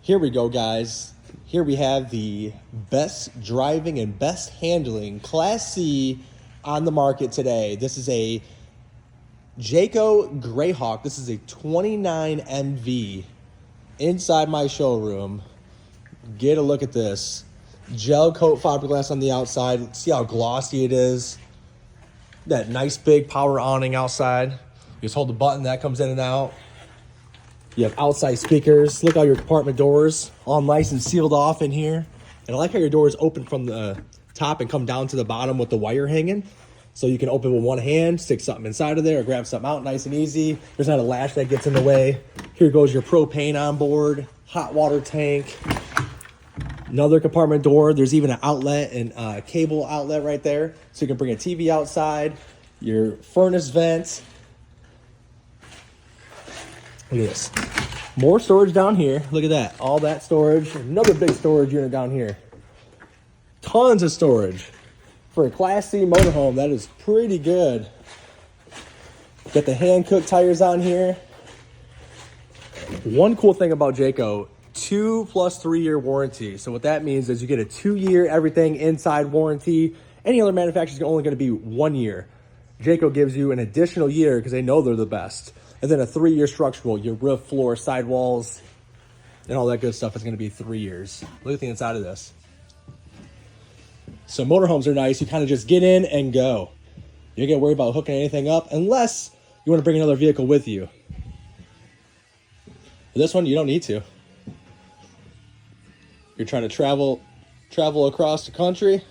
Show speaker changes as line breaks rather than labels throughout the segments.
Here we go, guys. Here we have the best driving and best handling Class C on the market today. This is a Jayco Greyhawk. This is a 29 MV inside my showroom. Get a look at this. Gel coat fiberglass on the outside. See how glossy it is. That nice big power awning outside. You just hold the button, that comes in and out. You have outside speakers. Look how your compartment doors all nice and sealed off in here. And I like how your doors open from the top and come down to the bottom with the wire hanging. So you can open with one hand, stick something inside of there, or grab something out nice and easy. There's not a latch that gets in the way. Here goes your propane on board, hot water tank, another compartment door. There's even an outlet and cable outlet right there. So you can bring a TV outside, your furnace vent. Look at this. More storage down here. Look at that. All that storage. Another big storage unit down here. Tons of storage. For a Class C motorhome, that is pretty good. Got the hand-cooked tires on here. One cool thing about Jayco, 2 + 3 year warranty. So what that means is you get a 2-year everything inside warranty. Any other manufacturer is only going to be 1 year. Jayco gives you an additional year because they know they're the best. And then a 3-year structural, your roof, floor, sidewalls, and all that good stuff is going to be 3 years. Look at the inside of this. So motorhomes are nice. You kind of just get in and go. You don't get worried about hooking anything up unless you want to bring another vehicle with you. But this one, you don't need to. You're trying to travel across the country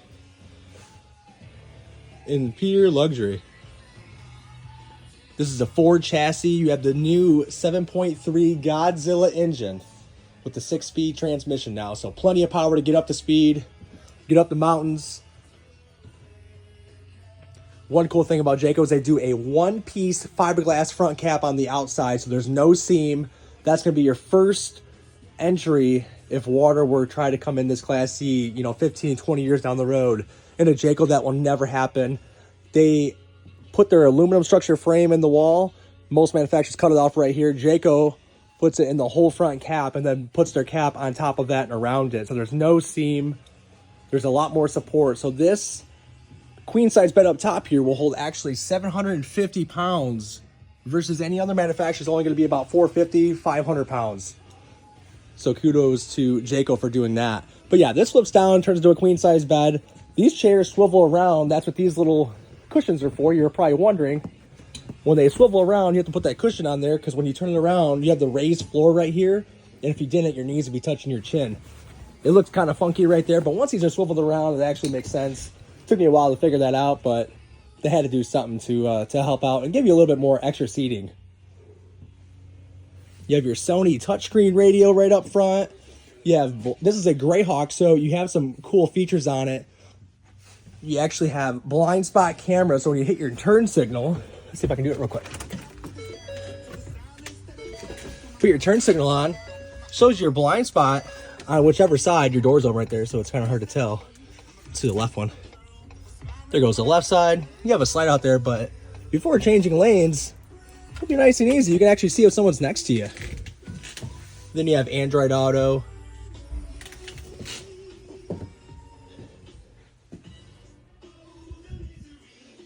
in pure luxury. This is a Ford chassis. You have the new 7.3 Godzilla engine with the 6-speed transmission now. So plenty of power to get up to speed, get up the mountains. One cool thing about Jayco is they do a one-piece fiberglass front cap on the outside. So there's no seam. That's going to be your first entry if water were to try to come in this Class C, 15, 20 years down the road. In a Jayco, that will never happen. They put their aluminum structure frame in the wall. Most manufacturers cut it off right here. Jayco puts it in the whole front cap and then puts their cap on top of that and around it. So there's no seam. There's a lot more support. So this queen size bed up top here will hold actually 750 pounds versus any other manufacturer is only going to be about 450, 500 pounds. So kudos to Jayco for doing that. But yeah, this flips down, turns into a queen size bed. These chairs swivel around. That's what these little cushions are for. You're probably wondering, when they swivel around, you have to put that cushion on there because when you turn it around, you have the raised floor right here. And if you didn't, your knees would be touching your chin. It looks kind of funky right there, but once these are swiveled around, it actually makes sense. Took me a while to figure that out, but they had to do something to help out and give you a little bit more extra seating. You have your Sony touchscreen radio right up front. This is a Greyhawk, so you have some cool features on it. You actually have blind spot camera, so when you hit your turn signal, let's see if I can do it real quick. Put your turn signal on, shows your blind spot on whichever side. Your door's over right there, so it's kind of hard to tell. Let's see the left one. There goes the left side. You have a slide out there, but before changing lanes, it'll be nice and easy. You can actually see if someone's next to you. Then you have Android Auto.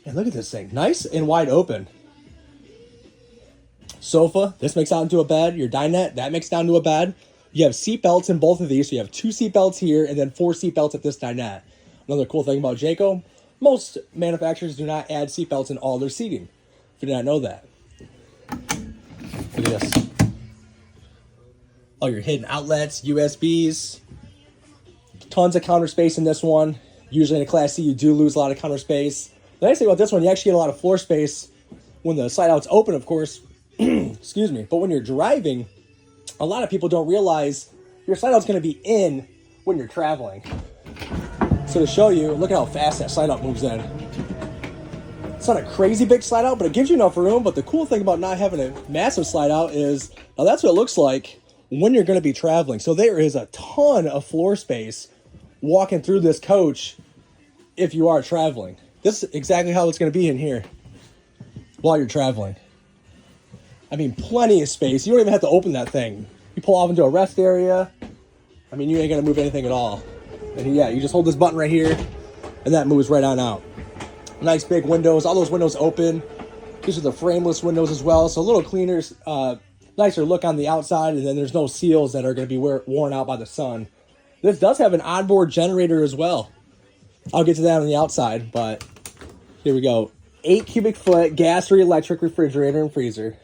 And look at this thing, nice and wide open. Sofa, this makes out into a bed. Your dinette, that makes down to a bed. You have seat belts in both of these. So you have 2 seat belts here and then 4 seat belts at this dinette. Another cool thing about Jayco, most manufacturers do not add seat belts in all their seating. If you did not know that. Look at this. All your hidden outlets, USBs. Tons of counter space in this one. Usually in a Class C, you do lose a lot of counter space. The nice thing about this one, you actually get a lot of floor space when the slide out's open, of course. Excuse me. But when you're driving, a lot of people don't realize your slide out's going to be in when you're traveling. So to show you, look at how fast that slide out moves in. It's not a crazy big slide out, but it gives you enough room. But the cool thing about not having a massive slide out is, now that's what it looks like when you're going to be traveling. So there is a ton of floor space walking through this coach if you are traveling. This is exactly how it's going to be in here while you're traveling. I mean, plenty of space. You don't even have to open that thing. You pull off into a rest area, I mean, you ain't gonna move anything at all. And yeah, you just hold this button right here, and that moves right on out. Nice big windows, all those windows open. These are the frameless windows as well, so a little cleaner, nicer look on the outside, and then there's no seals that are gonna be worn out by the sun. This does have an onboard generator as well. I'll get to that on the outside, but here we go. 8 cubic foot gas or electric refrigerator and freezer.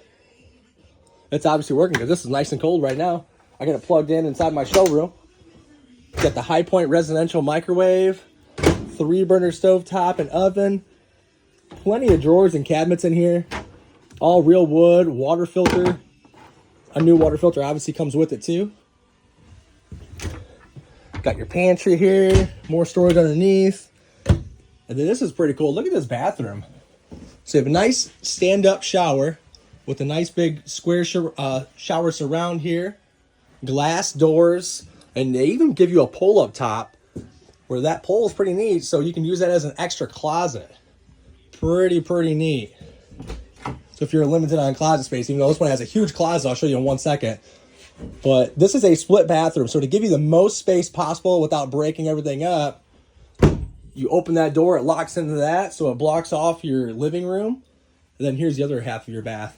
It's obviously working because this is nice and cold right now. I got it plugged in inside my showroom. Got the High Point residential microwave, 3-burner stovetop and oven. Plenty of drawers and cabinets in here. All real wood, water filter. A new water filter obviously comes with it too. Got your pantry here, more storage underneath. And then this is pretty cool. Look at this bathroom. So you have a nice stand-up shower with a nice big square shower surround here. Glass doors. And they even give you a pull-up top where that pole is pretty neat. So you can use that as an extra closet. Pretty neat. So if you're limited on closet space, even though this one has a huge closet, I'll show you in 1 second. But this is a split bathroom. So to give you the most space possible without breaking everything up, you open that door, it locks into that, so it blocks off your living room. And then here's the other half of your bath.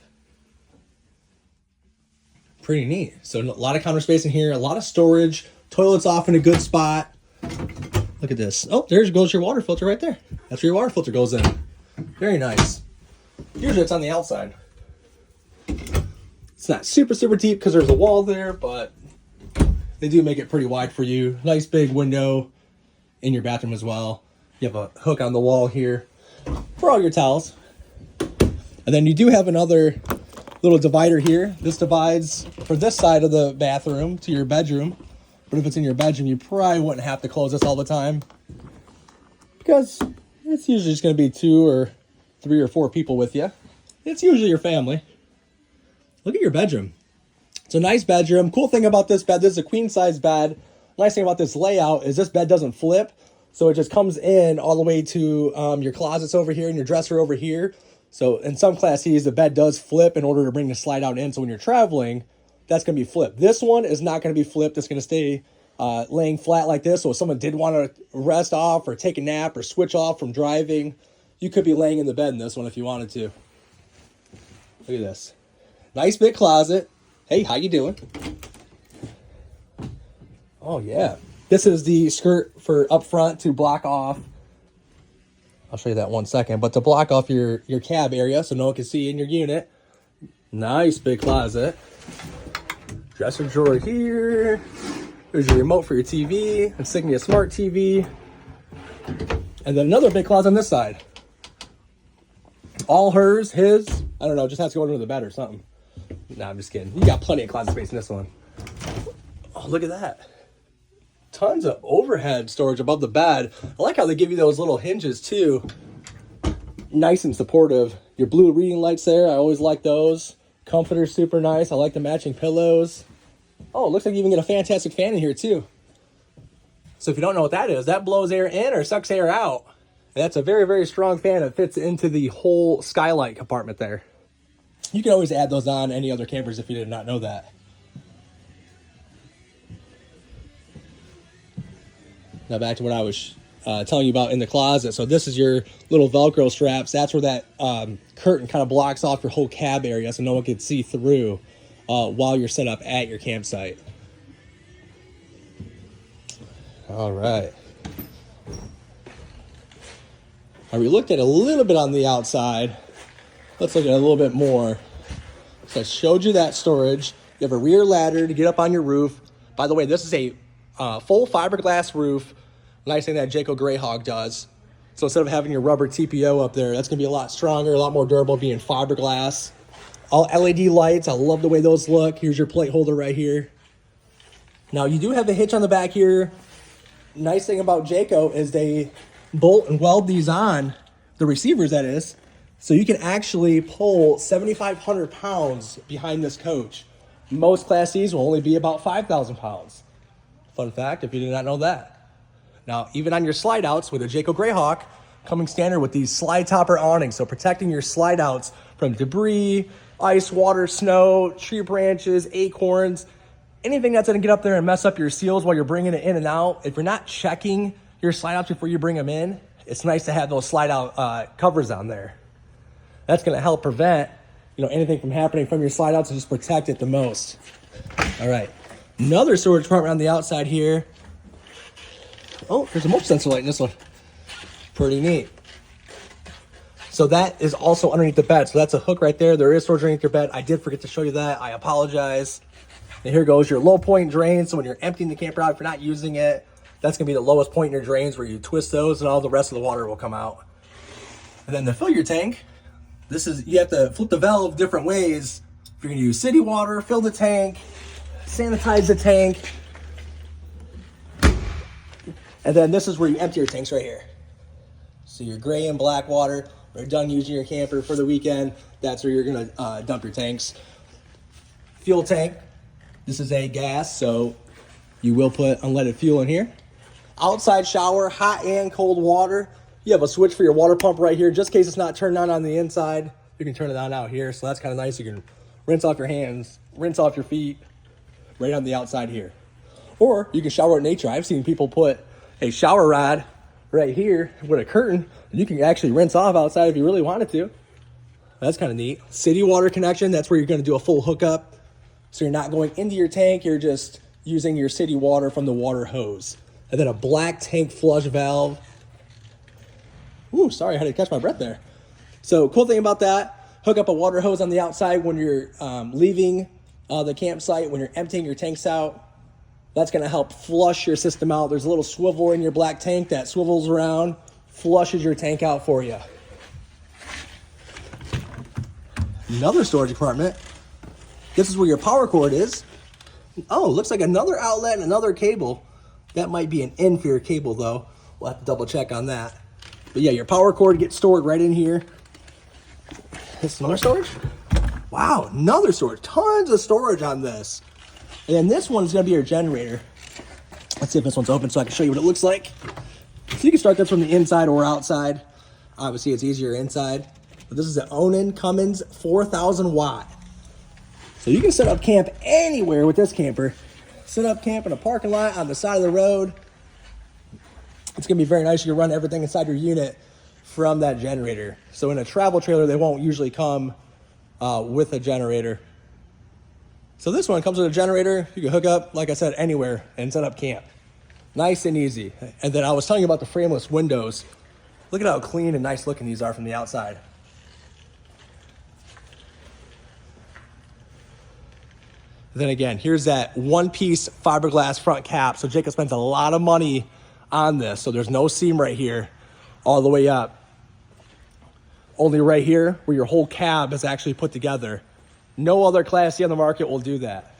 Pretty neat. So a lot of counter space in here, a lot of storage, toilets off in a good spot. Look at this. Oh, there goes your water filter right there. That's where your water filter goes in. Very nice. Usually it's on the outside. It's not super deep because there's a wall there, but they do make it pretty wide for you. Nice big window in your bathroom as well. You have a hook on the wall here for all your towels. And then you do have another little divider here. This divides for this side of the bathroom to your bedroom. But if it's in your bedroom, you probably wouldn't have to close this all the time because it's usually just going to be 2 or 3 or 4 people with you. It's usually your family. Look at your bedroom. It's a nice bedroom. Cool thing about this bed, this is a queen size bed. Nice thing about this layout is this bed doesn't flip. So it just comes in all the way to your closets over here and your dresser over here. So in some Class C's, the bed does flip in order to bring the slide out in. So when you're traveling, that's going to be flipped. This one is not going to be flipped. It's going to stay laying flat like this. So if someone did want to rest off or take a nap or switch off from driving, you could be laying in the bed in this one if you wanted to. Look at this. Nice big closet. Hey, how you doing? Oh, yeah. This is the skirt for up front to block off. I'll show you that 1 second. But to block off your cab area so no one can see in your unit. Nice big closet. Dresser drawer here. There's your remote for your TV. Insignia Smart TV. And then another big closet on this side. All hers, his. I don't know, just has to go under the bed or something. Nah, I'm just kidding. You got plenty of closet space in this one. Oh, look at that. Tons of overhead storage above the bed. I like how they give you those little hinges too. Nice and supportive. Your blue reading lights there, I always like those. Comforter's super nice. I like the matching pillows. Oh, it looks like you even get a fantastic fan in here too. So if you don't know what that is, that blows air in or sucks air out. And that's a very strong fan that fits into the whole skylight compartment there. You can always add those on any other campers if you did not know that. Now back to what I was telling you about in the closet. So this is your little Velcro straps. That's where that curtain kind of blocks off your whole cab area so no one can see through while you're set up at your campsite. All right. All right, we looked at a little bit on the outside. Let's look at it a little bit more. So I showed you that storage. You have a rear ladder to get up on your roof. By the way, this is a full fiberglass roof. Nice thing that Jayco Greyhawk does. So instead of having your rubber TPO up there, that's going to be a lot stronger, a lot more durable being fiberglass. All LED lights. I love the way those look. Here's your plate holder right here. Now, you do have a hitch on the back here. Nice thing about Jayco is they bolt and weld these on, the receivers that is, so you can actually pull 7,500 pounds behind this coach. Most Class C's will only be about 5,000 pounds. Fun fact, if you did not know that. Now, even on your slide outs with a Jayco Greyhawk, coming standard with these slide topper awnings, so protecting your slide outs from debris, ice, water, snow, tree branches, acorns, anything that's gonna get up there and mess up your seals while you're bringing it in and out, if you're not checking your slide outs before you bring them in, it's nice to have those slide out covers on there. That's gonna help prevent, you know, anything from happening from your slide outs and just protect it the most. All right, another storage compartment on the outside here. Oh, there's a motion sensor light in this one. Pretty neat. So that is also underneath the bed. So that's a hook right there. There is storage underneath your bed. I did forget to show you that. I apologize. And here goes your low point drain. So when you're emptying the camper out, if you're not using it, that's gonna be the lowest point in your drains where you twist those and all the rest of the water will come out. And then to fill your tank, you have to flip the valve different ways. If you're gonna use city water, fill the tank, sanitize the tank. And then this is where you empty your tanks right here. So your gray and black water, when you're done using your camper for the weekend, that's where you're gonna dump your tanks. Fuel tank, this is a gas, so you will put unleaded fuel in here. Outside shower, hot and cold water. You have a switch for your water pump right here, just in case it's not turned on the inside. You can turn it on out here, so that's kind of nice. You can rinse off your hands, rinse off your feet, right on the outside here. Or you can shower at nature. I've seen people put a shower rod right here with a curtain, and you can actually rinse off outside if you really wanted to. That's kind of neat. City water connection, that's where you're going to do a full hookup. So you're not going into your tank, you're just using your city water from the water hose. And then a black tank flush valve. Ooh, sorry, I had to catch my breath there. So cool thing about that, hook up a water hose on the outside when you're leaving the campsite, when you're emptying your tanks out. That's gonna help flush your system out. There's a little swivel in your black tank that swivels around, flushes your tank out for you. Another storage compartment. This is where your power cord is. Oh, looks like another outlet and another cable. That might be an in for your cable though. We'll have to double check on that. But yeah, your power cord gets stored right in here. This is another storage? Wow, another storage. Tons of storage on this. And then this one's gonna be your generator. Let's see if this one's open so I can show you what it looks like. So you can start this from the inside or outside. Obviously it's easier inside. But this is an Awning Cummins 4,000 watt. So you can set up camp anywhere with this camper. Set up camp in a parking lot, on the side of the road. It's gonna be very nice. You can run everything inside your unit from that generator. So in a travel trailer, they won't usually come with a generator. So this one comes with a generator. You can hook up, like I said, anywhere and set up camp. Nice and easy. And then I was telling you about the frameless windows. Look at how clean and nice looking these are from the outside. Then again, here's that one-piece fiberglass front cap. So Jayco spends a lot of money on this. So there's no seam right here all the way up. Only right here where your whole cab is actually put together. No other Class C on the market will do that.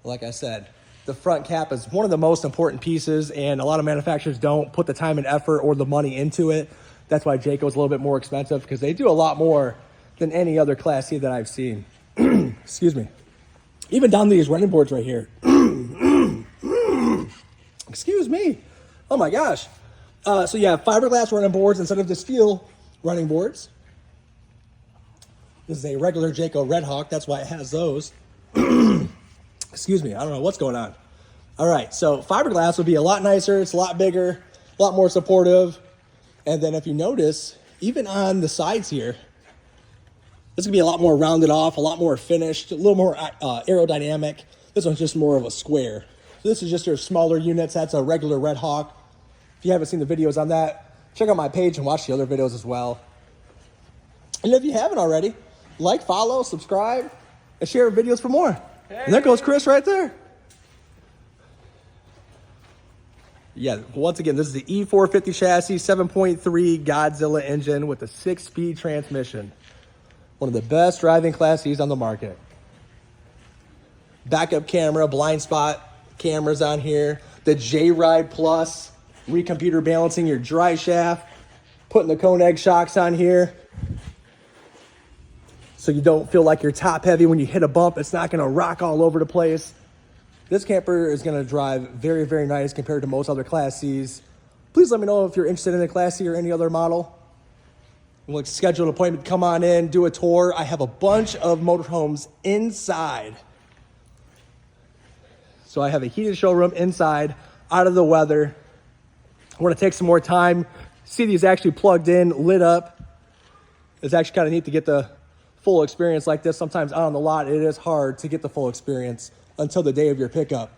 Like I said, the front cap is one of the most important pieces, and a lot of manufacturers don't put the time and effort or the money into it. That's why Jayco is a little bit more expensive, because they do a lot more than any other Class C that I've seen. Excuse me. Even down these running boards right here. Excuse me. Oh my gosh. So you have fiberglass running boards instead of the steel running boards. This is a regular Jayco Greyhawk. That's why it has those. Excuse me. I don't know what's going on. All right. So fiberglass would be a lot nicer. It's a lot bigger, a lot more supportive. And then if you notice, even on the sides here, this is gonna be a lot more rounded off, a lot more finished, a little more aerodynamic. This one's just more of a square. So this is just your smaller units. That's a regular Greyhawk. If you haven't seen the videos on that, check out my page and watch the other videos as well. And if you haven't already, like, follow, subscribe, and share videos for more. Hey. And there goes Chris right there. Yeah, once again, this is the E450 chassis, 7.3 Godzilla engine with a 6-speed transmission. One of the best driving Class C's on the market. Backup camera, blind spot cameras on here. The JRide Plus, recomputer balancing your drive shaft. Putting the cone egg shocks on here, so you don't feel like you're top heavy when you hit a bump. It's not gonna rock all over the place. This camper is gonna drive very, very nice compared to most other Class C's. Please let me know if you're interested in a Class C or any other model. We'll schedule an appointment, come on in, do a tour. I have a bunch of motorhomes inside. So I have a heated showroom inside, out of the weather. I want to take some more time, see these actually plugged in, lit up. It's actually kind of neat to get the full experience like this. Sometimes out on the lot, it is hard to get the full experience until the day of your pickup.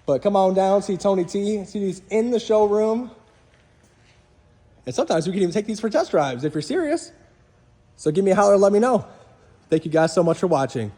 But come on down, see Tony T, see these in the showroom. And sometimes we can even take these for test drives if you're serious. So give me a holler and let me know. Thank you guys so much for watching.